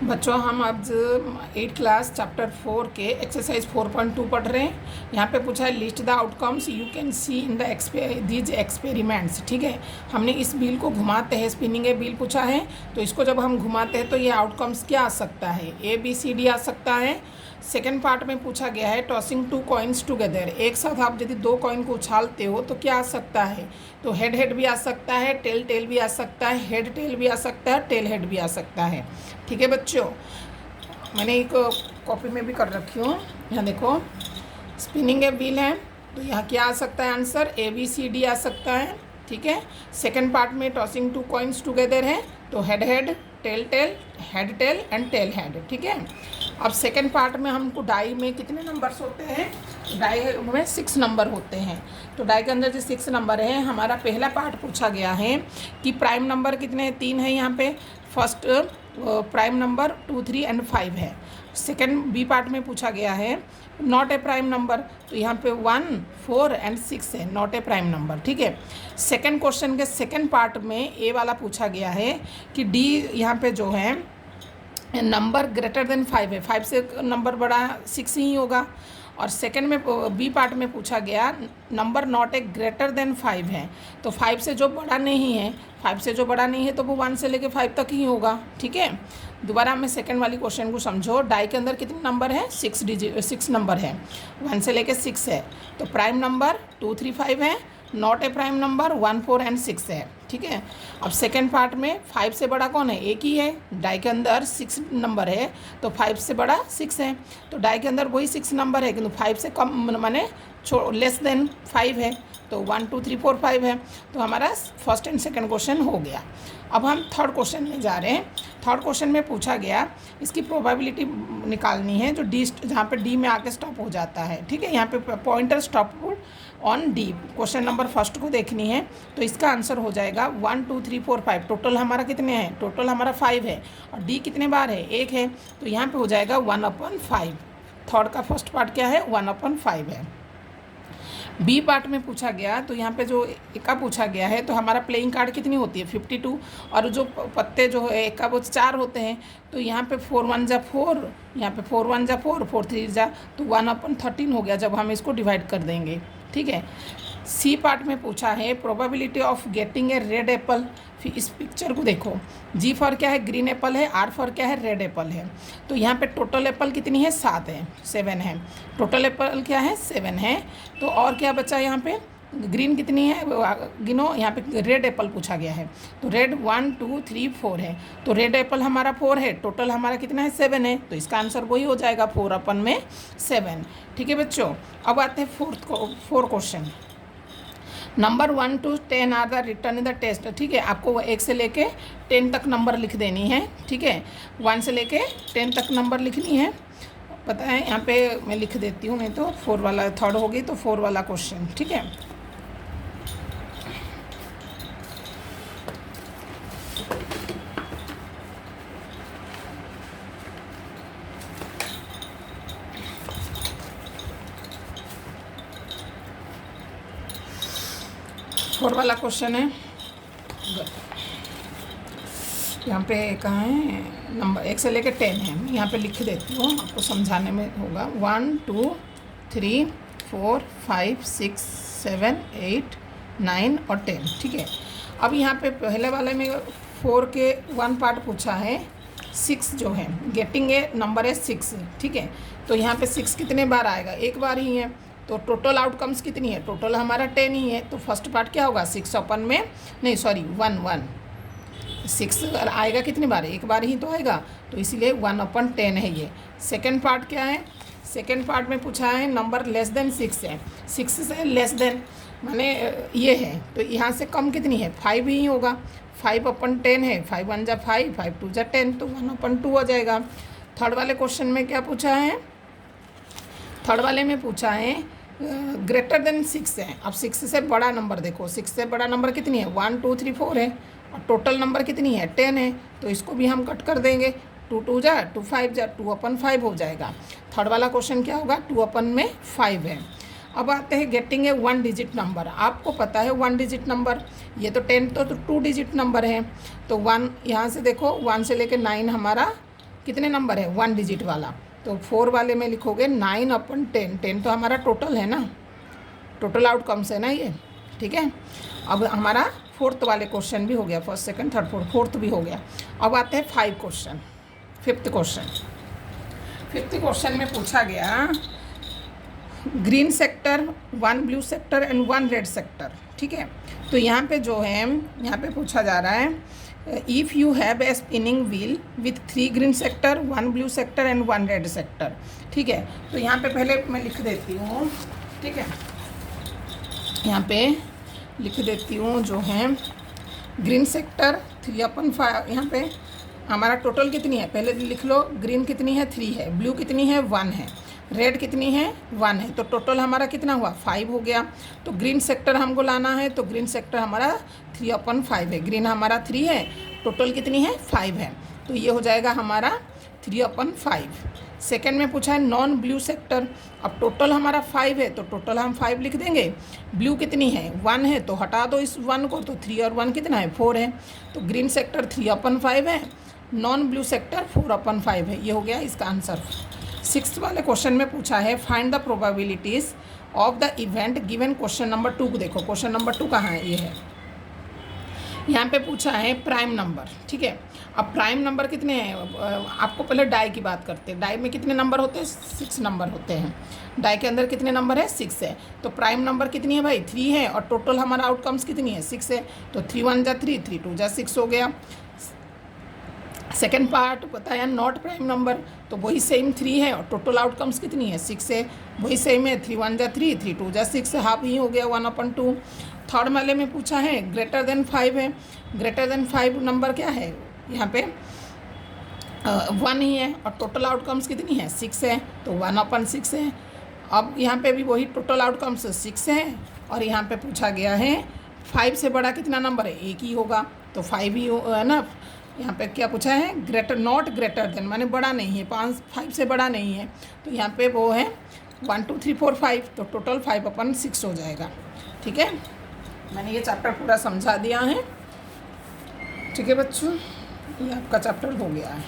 बच्चों, हम आज 8 क्लास चैप्टर 4 के एक्सरसाइज 4.2 पढ़ रहे हैं। यहाँ पे पूछा है list the outcomes you can see in the these experiments. ठीक है, हमने इस व्हील को घुमाते हैं, स्पिनिंग ए व्हील पूछा है, तो इसको जब हम घुमाते हैं तो ये आउटकम्स क्या आ सकता है, ए बी सी डी आ सकता है। सेकेंड पार्ट में पूछा गया है टॉसिंग 2 कॉइन्स टुगेदर, एक साथ आप यदि 2 कॉइन को उछालते हो तो क्या आ सकता है, तो हेड हेड भी आ सकता है, टेल टेल भी आ सकता है, हेड टेल भी आ सकता है, टेल हेड भी आ सकता है। ठीक है बच्चों, मैंने एक कॉपी में भी कर रखी हूँ, यहाँ देखो स्पिनिंग ए व्हील है, तो यहाँ क्या आ सकता है answer, A B C D आ सकता है। ठीक है, सेकेंड पार्ट में टॉसिंग 2 कॉइन्स टुगेदर है, तो head head, tail tail, head tail and tail head. ठीक है, अब सेकेंड पार्ट में हमको डाई में कितने नंबर्स होते हैं, डाई में 6 नंबर होते हैं। तो डाई के अंदर जो 6 नंबर है, हमारा पहला पार्ट पूछा गया है कि प्राइम नंबर कितने हैं, 3 है यहाँ पे। फर्स्ट प्राइम नंबर 2, 3 एंड 5 है। सेकेंड बी पार्ट में पूछा गया है नॉट ए प्राइम नंबर, तो यहाँ पे 1, 4 एंड 6 है, नॉट ए प्राइम नंबर। ठीक है, सेकेंड क्वेश्चन के सेकेंड पार्ट में ए वाला पूछा गया है कि डी यहाँ पे जो है नंबर ग्रेटर देन 5 है, 5 से नंबर बड़ा 6 ही होगा। और सेकंड में बी पार्ट में पूछा गया number not a greater than 5 है, तो 5 से जो बड़ा नहीं है, 5 से जो बड़ा नहीं है तो वो 1 से लेके 5 तक ही होगा। ठीक है, दोबारा मैं सेकंड वाली क्वेश्चन को समझो। डाई के अंदर कितने नंबर है, 6 नंबर है, 1 से लेके 6 है, तो प्राइम नंबर 2, 3, 5 है, not a prime number 1, 4 and 6 है। ठीक है, अब सेकेंड पार्ट में 5 से बड़ा कौन है, एक ही है, डाई के अंदर 6 नंबर है, तो 5 से बड़ा 6 है, तो डाई के अंदर वही 6 नंबर है, किंतु 5 से कम माने लेस देन 5 है, तो 1, 2, 3, 4, 5 है। तो हमारा फर्स्ट एंड सेकंड क्वेश्चन हो गया। अब हम थर्ड क्वेश्चन में जा रहे हैं। थर्ड क्वेश्चन में पूछा गया इसकी प्रोबेबिलिटी निकालनी है, जो डी जहाँ पे डी में आके स्टॉप हो जाता है। ठीक है, यहाँ पे pointer stop on D, question number first को देखनी है, तो इसका आंसर हो जाएगा 1, 2, 3, 4, 5। टोटल हमारा कितने हैं, टोटल हमारा 5 है, और डी कितने बार है, 1 है, तो यहाँ पे हो जाएगा 1/5। थर्ड का फर्स्ट पार्ट क्या है, 1/5 है। बी पार्ट में पूछा गया, तो यहाँ पे जो एका पूछा गया है, तो हमारा प्लेइंग कार्ड कितनी होती है, 52, और जो पत्ते जो है एका वो 4 होते हैं, तो यहाँ पे 4 1 जा 4, यहाँ पे 4 1 जा 4, 4 3 जा, तो 1/13 हो गया जब हम इसको डिवाइड कर देंगे। ठीक है, सी पार्ट में पूछा है probability of getting a red Apple. फिर इस पिक्चर को देखो, जी फॉर क्या है, ग्रीन एप्पल है, आर फॉर क्या है, रेड एप्पल है, तो यहाँ पे टोटल एप्पल कितनी है, 7 है, 7 है, टोटल एप्पल क्या है, 7 है। तो और क्या बचा यहाँ पे, ग्रीन कितनी है गिनो, यहाँ पे रेड एप्पल पूछा गया है, तो रेड 1, 2, 3, 4 है, तो रेड एप्पल हमारा 4 है, टोटल हमारा कितना है, 7 है, तो इसका आंसर वही हो जाएगा 4/7। ठीक है बच्चों, अब आते हैं fourth question. Number 1 to 10 are the return in the test. ठीक है, आपको 1 से लेके 10 तक नंबर लिख देनी है। ठीक है, 1 से लेके 10 तक नंबर लिखनी है, पता है, यहाँ पे मैं लिख देती हूँ, नहीं तो 4 वाला थर्ड होगी तो 4 वाला क्वेश्चन। ठीक है, फोर वाला क्वेश्चन है, यहाँ पे कहाँ है, नंबर 1 से लेकर 10 है, यहाँ पे लिख देती हूँ, आपको समझाने में होगा। 1, 2, 3, 4, 5, 6, 7, 8, 9 और 10। ठीक है, अब यहाँ पे पहले वाले में 4 के 1 पार्ट पूछा है, 6 जो है गेटिंग ए नंबर है 6। ठीक है, तो यहाँ पे 6 कितने बार आएगा, एक बार ही है, तो टोटल आउटकम्स कितनी है, टोटल हमारा 10 ही है, तो फर्स्ट पार्ट क्या होगा, 6 अगर आएगा कितनी बार, एक बार ही तो आएगा, तो इसीलिए 1/10 है ये। सेकेंड पार्ट क्या है, सेकेंड पार्ट में पूछा है नंबर लेस देन 6 है, 6 से लेस देन माने ये है, तो यहाँ से कम कितनी है, 5 ही होगा, 5/10 है, 5 1 जा 5, 5 2 जा 10, तो 1/2 हो जाएगा। थर्ड वाले क्वेश्चन में क्या पूछा है, थर्ड वाले में पूछा है ग्रेटर देन 6 है। अब 6 से बड़ा नंबर देखो, 6 से बड़ा नंबर कितनी है, 1 2 3 4 है, और टोटल नंबर कितनी है, 10 है, तो इसको भी हम कट कर देंगे, 2 2 जा 2 5 जा 2/5 हो जाएगा। थर्ड वाला क्वेश्चन क्या होगा, 2/5 है। अब आते हैं गेटिंग ए 1 डिजिट नंबर। आपको पता है 1 डिजिट नंबर, ये तो 10 तो 2 डिजिट नंबर है। तो 1 यहाँ से देखो 1 से लेके 9 हमारा कितने नंबर है 1 डिजिट वाला। तो 4 वाले में लिखोगे 9/10। 10 तो हमारा टोटल है ना, टोटल आउटकम्स है ना ये, ठीक है। अब हमारा 4th वाले क्वेश्चन भी हो गया, 1st 2nd 3rd 4th भी हो गया। अब आते हैं 5th क्वेश्चन। 5th क्वेश्चन में पूछा गया green sector, 1 blue sector and 1 red sector, ठीक है। तो यहाँ पे जो है यहाँ पे पूछा जा रहा है if you have a spinning wheel with 3 green sector, 1 blue sector and 1 red sector, ठीक है। तो यहाँ पे पहले मैं लिख देती हूँ, ठीक है। यहाँ पे लिख देती हूँ जो है ग्रीन सेक्टर 3/5। यहाँ पे हमारा टोटल कितनी है पहले लिख लो। ग्रीन कितनी है 3 है, ब्लू कितनी है 1 है, रेड कितनी है 1 है। तो टोटल हमारा कितना हुआ 5 हो गया। तो ग्रीन सेक्टर हमको लाना है, तो ग्रीन सेक्टर हमारा 3/5 है। ग्रीन हमारा 3 है, टोटल कितनी है 5 है। तो ये हो जाएगा हमारा 3/5। सेकेंड में पूछा है नॉन ब्लू सेक्टर। अब टोटल हमारा 5 है, तो टोटल हम 5 लिख देंगे। ब्लू कितनी है 1 है, तो हटा दो इस 1 को, तो 3 और 1 कितना है 4 है। तो ग्रीन सेक्टर 3/5 है, नॉन ब्लू सेक्टर 4/5 है। ये हो गया इसका आंसर। 6th वाले क्वेश्चन में पूछा है find the probabilities of the event given. Question number 2 को देखो, क्वेश्चन नंबर 2 कहाँ है, ये है। यहाँ पे पूछा है प्राइम नंबर, ठीक है। अब प्राइम नंबर कितने हैं, आपको पहले डाई की बात करते हैं। डाई में कितने नंबर होते हैं 6 नंबर होते हैं। डाई के अंदर कितने नंबर है 6 है। तो प्राइम नंबर कितनी है भाई 3 है, और टोटल हमारा आउटकम्स कितनी है 6 है। तो 3 1 जा 3, 3 2 जा 6 हो गया। सेकेंड पार्ट बताया नॉट प्राइम नंबर, तो वही सेम 3 है और टोटल आउटकम्स कितनी है 6 है, वही सेम है। 3 1 जा 3, 3 2 जा 6, हाफ ही हो गया 1/2। थर्ड वाले में पूछा है ग्रेटर देन 5 है। ग्रेटर देन 5 नंबर क्या है यहाँ पे 1 ही है, और टोटल आउटकम्स कितनी है 6 है, तो 1/6 है। अब यहाँ पे भी वही टोटल आउटकम्स 6 है, और यहाँ पे पूछा गया है 5 से बड़ा कितना नंबर है, एक ही होगा, तो 5 ही है ना। यहाँ पे क्या पूछा है ग्रेटर नॉट ग्रेटर देन, माने बड़ा नहीं है, 5 से बड़ा नहीं है। तो यहाँ पे वो है 1 2 3 4 5, तो टोटल 5/6 हो जाएगा, ठीक है। मैंने ये चैप्टर पूरा समझा दिया है, ठीक है बच्चों, ये आपका चैप्टर हो गया है।